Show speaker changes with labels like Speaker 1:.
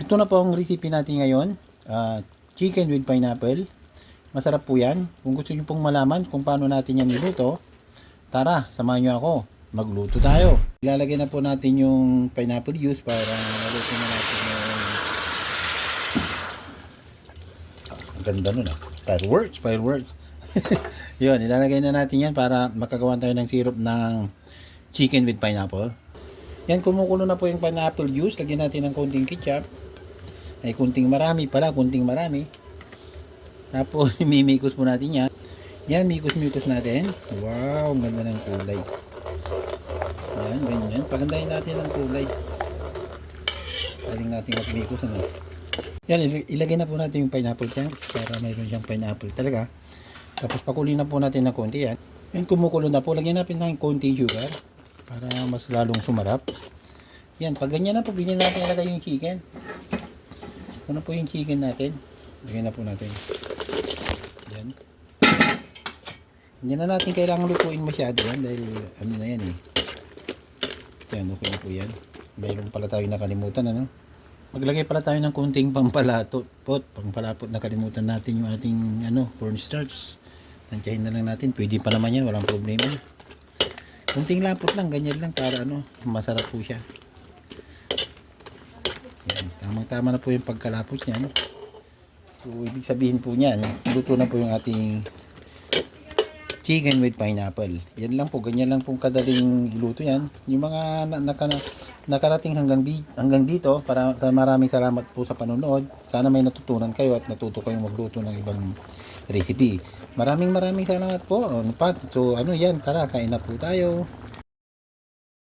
Speaker 1: Ito na po ang recipe natin ngayon. Chicken with pineapple. Masarap po yan. Kung gusto nyo pong malaman kung paano natin yan niluto, tara, samahan nyo ako. Magluto tayo. Ilalagay na po natin yung pineapple juice para maluto na natin yung... ang ganda nun ah. Fireworks. Yun, ilalagay na natin yan para makagawa tayo ng syrup ng chicken with pineapple. Yan, kumukulo na po yung pineapple juice. Lagyan natin ng konting ketchup. Ay, kunting marami. Tapos, mimikos po natin yan. Yan, mikos natin. Wow, ang ganda ng kulay. Yan, ganyan. Pagandahin natin ang kulay. Galing natin magmikos, ano. Yan, ilagay na po natin yung pineapple chunks para mayroon siyang pineapple talaga. Tapos, pakulin na po natin ng konti yan. Yan, kumukulo na po. Lagyan natin ng konting sugar para mas lalong sumarap. Yan, pag ganyan na po, bilhin natin ilagay yung chicken. Ano po yung chicken natin? Lagyan na po natin. Yan. Hindi na natin kailangan lutuin masyado yan dahil ano na yan eh. Yan, okay na po yan. Mayroon pala tayo nakalimutan, ano? Maglagay pala tayo ng kunting pampalapot. Pampalapot, nakalimutan natin yung ating cornstarch. Tansyahin na lang natin. Pwede pa naman yan, walang problema. Kunting lapot lang, ganyan lang para masarap po siya. Yan, tamang-tama na po yung pagkalapot niyan. So, ibig sabihin po niyan, luto na po yung ating chicken with pineapple. Yan lang po, ganyan lang po kadaling iluto yan. Yung mga nakarating hanggang dito, para sa maraming salamat po sa panonood. Sana may natutunan kayo at natuto kayong magluto ng ibang recipe. Maraming salamat po. So, yan, tara, kain na po tayo.